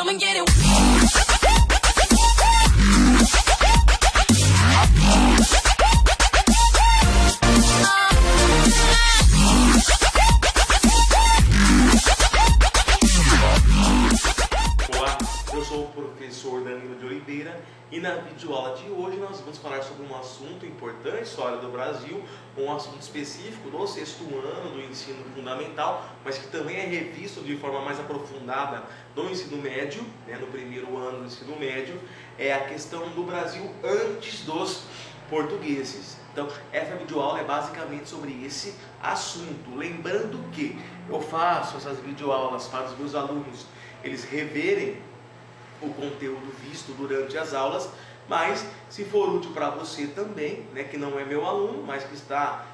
I'ma get it. Olá, eu sou o professor Danilo de Oliveira e na videoaula de hoje nós vamos falar sobre um assunto importante, história do Brasil, um assunto específico do sexto ano do ensino fundamental, mas que também é revisto de forma mais aprofundada no ensino médio, né, no primeiro ano do ensino médio, é a questão do Brasil antes dos portugueses. Então, essa videoaula é basicamente sobre esse assunto. Lembrando que eu faço essas videoaulas para os meus alunos eles reverem o conteúdo visto durante as aulas, mas se for útil para você também, né, que não é meu aluno, mas que está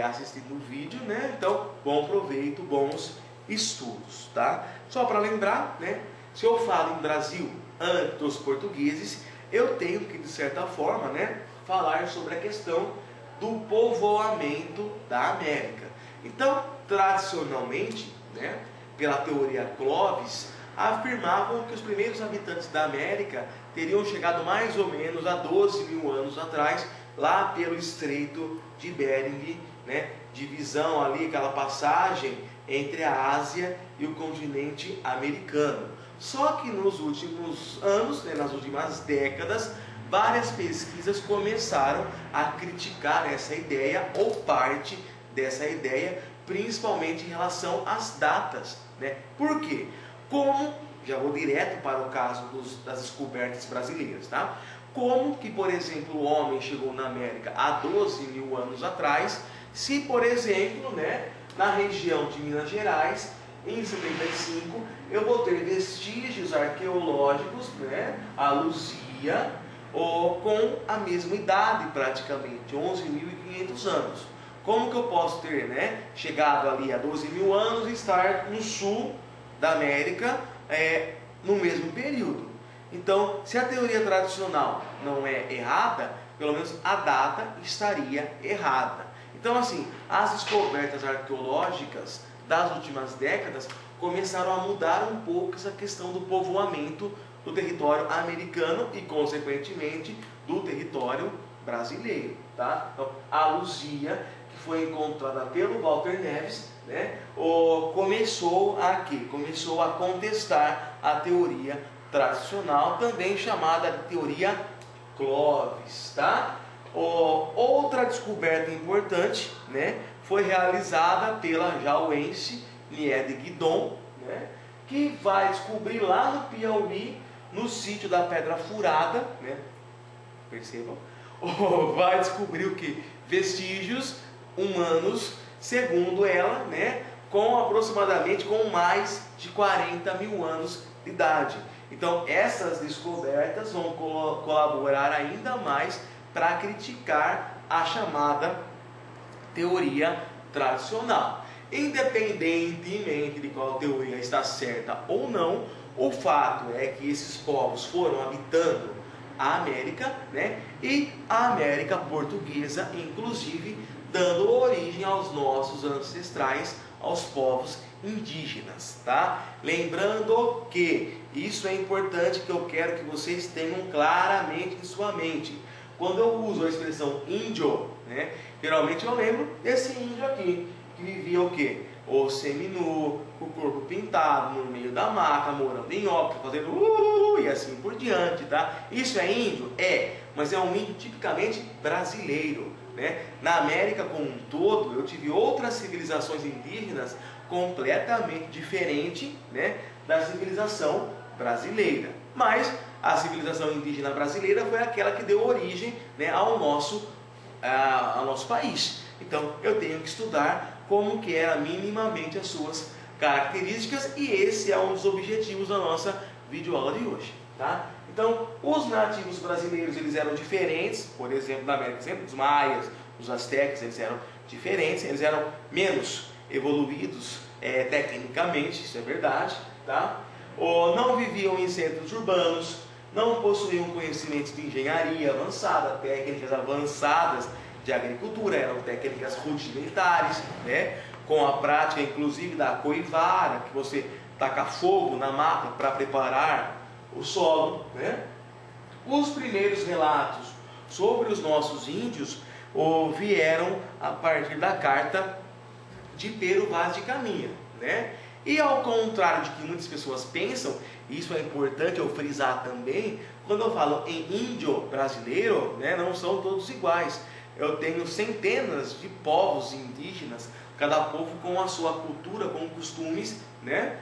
assistindo o vídeo, né, então bom proveito, bons estudos, tá? Só para lembrar, né, se eu falo em Brasil antes dos portugueses, eu tenho que, de certa forma, né, falar sobre a questão do povoamento da América. Então, tradicionalmente, né, pela teoria Clovis, afirmavam que os primeiros habitantes da América teriam chegado mais ou menos há 12 mil anos atrás, lá pelo Estreito de Bering, né, divisão ali, aquela passagem entre a Ásia e o continente americano. Só que nos últimos anos, né, nas últimas décadas, várias pesquisas começaram a criticar essa ideia ou parte dessa ideia, principalmente em relação às datas, né? Por quê? Como, já vou direto para o caso das descobertas brasileiras, tá? Como que, por exemplo, o homem chegou na América há 12 mil anos atrás, se, por exemplo, né, na região de Minas Gerais, em 75, eu vou ter vestígios arqueológicos, né, a Luzia, com a mesma idade praticamente, 11.500 anos. Como que eu posso ter, né, chegado ali a 12 mil anos e estar no sul da América no mesmo período? Então, se a teoria tradicional não é errada, pelo menos a data estaria errada. Então, assim, as descobertas arqueológicas das últimas décadas começaram a mudar um pouco essa questão do povoamento do território americano e, consequentemente, do território brasileiro, tá? Então, a Luzia, que foi encontrada pelo Walter Neves, né, começou a contestar a teoria tradicional, também chamada de teoria Clovis, tá? Outra descoberta importante, né, foi realizada pela jauense Niede Guidon, né, que vai descobrir lá no Piauí, no sítio da Pedra Furada, né, percebam, vai descobrir o que? Vestígios humanos, segundo ela, né, aproximadamente com mais de 40 mil anos de idade. Então, essas descobertas vão colaborar ainda mais para criticar a chamada teoria tradicional. Independentemente de qual teoria está certa ou não, o fato é que esses povos foram habitando a América, né, e a América portuguesa, inclusive, dando origem aos nossos ancestrais, aos povos indígenas, tá? Lembrando que isso é importante, que eu quero que vocês tenham claramente em sua mente. Quando eu uso a expressão índio, né, geralmente eu lembro desse índio aqui, que vivia o quê? Ou seminu, com o corpo pintado, no meio da maca, morando em ópera, fazendo e assim por diante, tá? Isso é índio? É, mas é um índio tipicamente brasileiro, né? Na América como um todo, eu tive outras civilizações indígenas completamente diferentes, né, da civilização brasileira. Mas a civilização indígena brasileira foi aquela que deu origem, né, ao nosso país. Então, eu tenho que estudar como que era minimamente as suas características, e esse é um dos objetivos da nossa videoaula de hoje, tá? Então, os nativos brasileiros, eles eram diferentes, por exemplo, na América, exemplo, os maias, os astecas, eles eram diferentes, eles eram menos evoluídos tecnicamente, isso é verdade, tá? Não viviam em centros urbanos, não possuíam conhecimentos de engenharia avançada, técnicas avançadas de agricultura, eram técnicas rudimentares, né? Com a prática inclusive da coivara, que você tacar fogo na mata para preparar o solo, né? Os primeiros relatos sobre os nossos índios vieram a partir da carta de Pero Vaz de Caminha, né? E ao contrário de que muitas pessoas pensam, isso é importante eu frisar também, quando eu falo em índio brasileiro, né, não são todos iguais. Eu tenho centenas de povos indígenas, cada povo com a sua cultura, com costumes, né,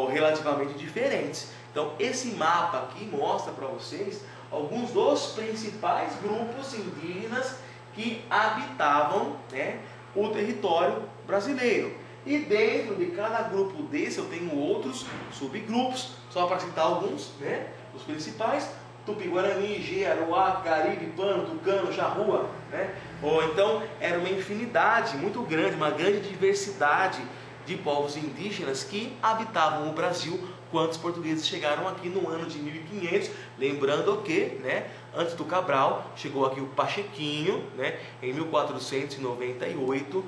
relativamente diferentes. Então esse mapa aqui mostra para vocês alguns dos principais grupos indígenas que habitavam, né, o território brasileiro. E dentro de cada grupo desse eu tenho outros subgrupos, só para citar alguns, né, os principais: Tupi-Guarani, Gê, Aruá, Caribe, Pano, Tucano, Charrua, né? Ou então era uma infinidade muito grande, uma grande diversidade de povos indígenas que habitavam o Brasil quando os portugueses chegaram aqui no ano de 1500, lembrando que, né, antes do Cabral, chegou aqui o Pachequinho, né, em 1498,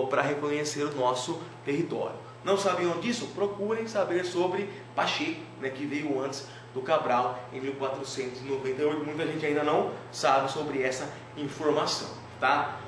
para reconhecer o nosso território. Não sabiam disso? Procurem saber sobre Pacheco, né, que veio antes do Cabral em 1498. Muita gente ainda não sabe sobre essa informação, tá?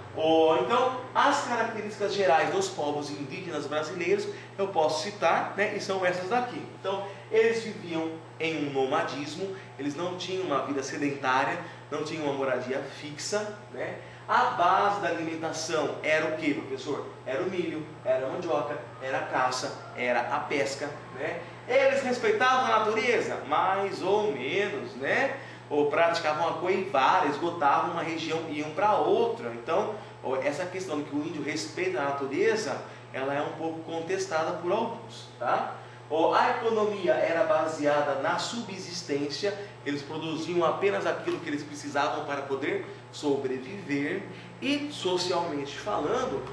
Então, as características gerais dos povos indígenas brasileiros eu posso citar, né, e são essas daqui. Então, eles viviam em um nomadismo, eles não tinham uma vida sedentária, não tinham uma moradia fixa, né? A base da alimentação era o que, professor? Era o milho, era a mandioca, era a caça, era a pesca, né? Eles respeitavam a natureza? Mais ou menos, né? Ou praticavam a coivara, esgotavam uma região e iam para outra. Então, essa questão de que o índio respeita a natureza, ela é um pouco contestada por alguns, tá? A economia era baseada na subsistência, eles produziam apenas aquilo que eles precisavam para poder sobreviver. E, socialmente falando,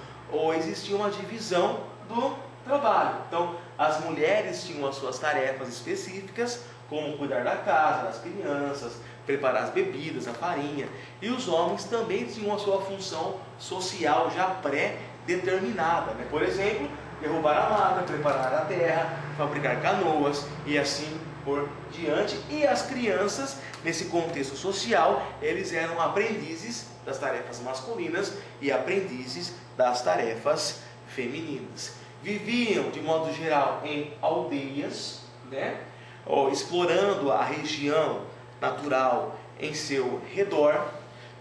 existia uma divisão do trabalho. Então, as mulheres tinham as suas tarefas específicas, como cuidar da casa, das crianças, preparar as bebidas, a farinha. E os homens também tinham a sua função social já pré-determinada, né? Por exemplo, derrubar a mata, preparar a terra, fabricar canoas e assim por diante. E as crianças, nesse contexto social, eles eram aprendizes das tarefas masculinas e aprendizes das tarefas femininas. Viviam, de modo geral, em aldeias, né? Explorando a região natural em seu redor.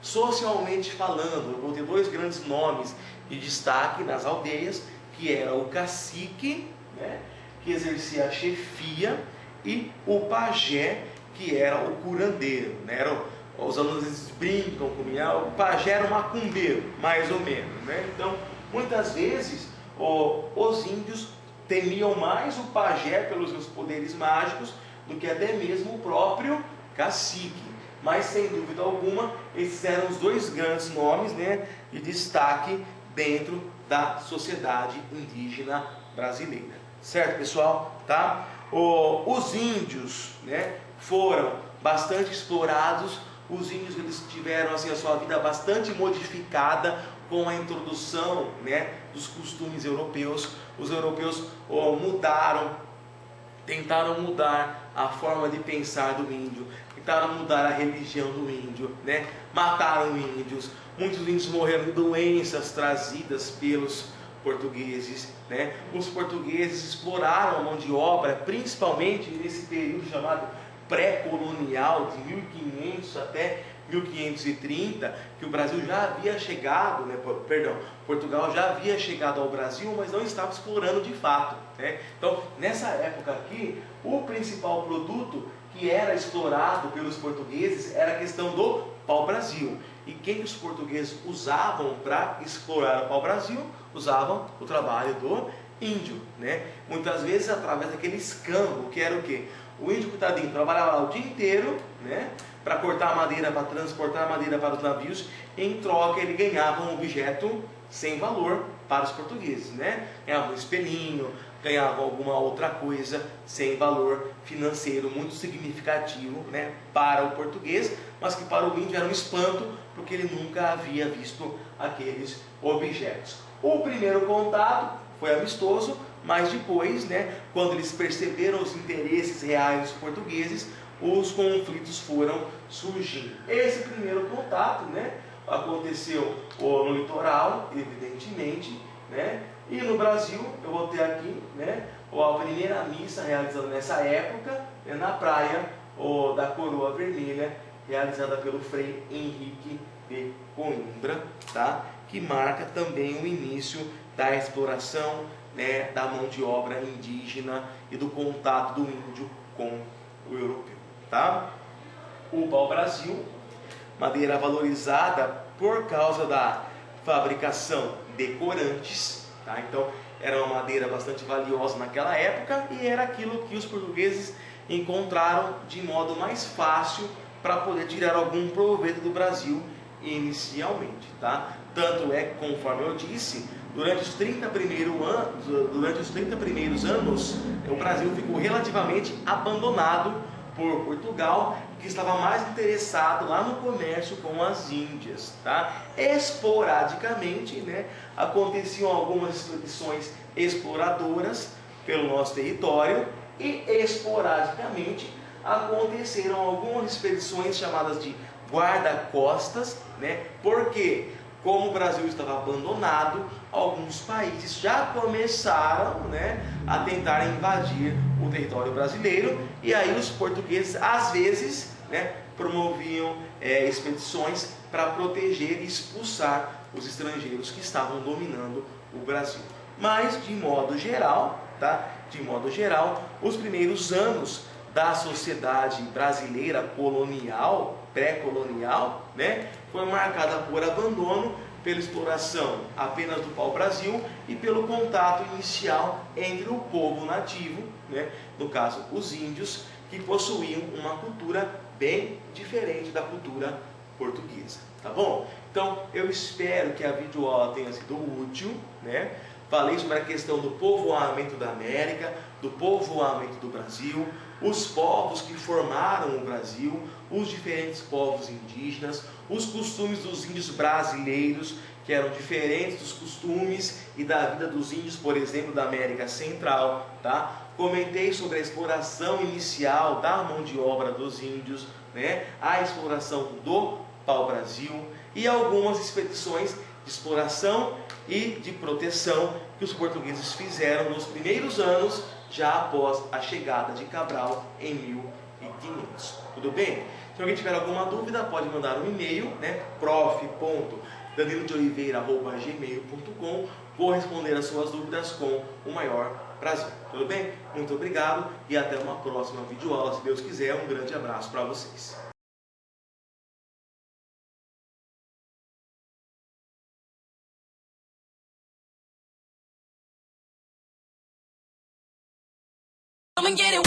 Socialmente falando, eu vou ter dois grandes nomes de destaque nas aldeias, que era o cacique, né, que exercia a chefia, e o pajé, que era o curandeiro, né? Os alunos brincam comigo, o pajé era o macumbeiro, mais ou menos, né? Então, muitas vezes, os índios temiam mais o pajé pelos seus poderes mágicos do que até mesmo o próprio cacique. Mas, sem dúvida alguma, esses eram os dois grandes nomes, né, de destaque dentro da sociedade indígena brasileira. Certo, pessoal? Tá? Os índios, né, foram bastante explorados. Os índios, eles tiveram assim, a sua vida bastante modificada com a introdução, né, dos costumes europeus. Os europeus tentaram mudar a forma de pensar do índio, tentaram mudar a religião do índio, né? Mataram índios. Muitos índios morreram de doenças trazidas pelos portugueses, né? Os portugueses exploraram a mão de obra, principalmente nesse período chamado pré-colonial, de 1500 até 1530, que o Brasil já havia chegado, né? Portugal já havia chegado ao Brasil, mas não estava explorando de fato, né? Então, nessa época aqui, o principal produto que era explorado pelos portugueses era a questão do pau-brasil. E quem os portugueses usavam para explorar o pau-brasil? Usavam o trabalho do índio, né? Muitas vezes através daquele escambo, que era o quê? O índio, coitadinho, trabalhava lá o dia inteiro, né, para cortar a madeira, para transportar a madeira para os navios. Em troca, ele ganhava um objeto sem valor para os portugueses, né? Ganhava um espelhinho, ganhava alguma outra coisa sem valor financeiro muito significativo, né, para o português, mas que para o índio era um espanto, porque ele nunca havia visto aqueles objetos. O primeiro contato foi amistoso, mas depois, né, quando eles perceberam os interesses reais dos portugueses, os conflitos foram surgindo. Esse primeiro contato, né, aconteceu no litoral, evidentemente, né, e no Brasil, eu vou ter aqui, né, a primeira missa realizada nessa época, né, na praia da Coroa Vermelha, realizada pelo Frei Henrique de Coimbra, tá? Que marca também o início da exploração, né, da mão de obra indígena e do contato do índio com o europeu. Tá? O pau-brasil, madeira valorizada por causa da fabricação de corantes, tá? Então era uma madeira bastante valiosa naquela época e era aquilo que os portugueses encontraram de modo mais fácil para poder tirar algum proveito do Brasil inicialmente, tá? Tanto é que, conforme eu disse, durante os 30 primeiros anos, o Brasil ficou relativamente abandonado por Portugal, que estava mais interessado lá no comércio com as Índias, tá? Esporadicamente, né, aconteciam algumas expedições exploradoras pelo nosso território e esporadicamente aconteceram algumas expedições chamadas de guarda-costas, né? Porque como o Brasil estava abandonado, alguns países já começaram, né, a tentar invadir o território brasileiro, e aí os portugueses às vezes, né, promoviam expedições para proteger e expulsar os estrangeiros que estavam dominando o Brasil. Mas de modo geral, tá? De modo geral, os primeiros anos da sociedade brasileira colonial, pré-colonial, né, foi marcada por abandono, pela exploração apenas do pau-brasil e pelo contato inicial entre o povo nativo, né, no caso os índios, que possuíam uma cultura bem diferente da cultura portuguesa, tá bom? Então eu espero que a videoaula tenha sido útil, né? Falei sobre a questão do povoamento da América, do povoamento do Brasil, os povos que formaram o Brasil, os diferentes povos indígenas, os costumes dos índios brasileiros, que eram diferentes dos costumes e da vida dos índios, por exemplo, da América Central, tá? Comentei sobre a exploração inicial da mão de obra dos índios, né? A exploração do pau-brasil e algumas expedições de exploração e de proteção que os portugueses fizeram nos primeiros anos, já após a chegada de Cabral em 1500. Tudo bem? Se alguém tiver alguma dúvida, pode mandar um e-mail, né? prof.danilodeoliveira@gmail.com. Vou responder as suas dúvidas com o maior prazer. Tudo bem? Muito obrigado e até uma próxima videoaula, se Deus quiser. Um grande abraço para vocês. Come and get it.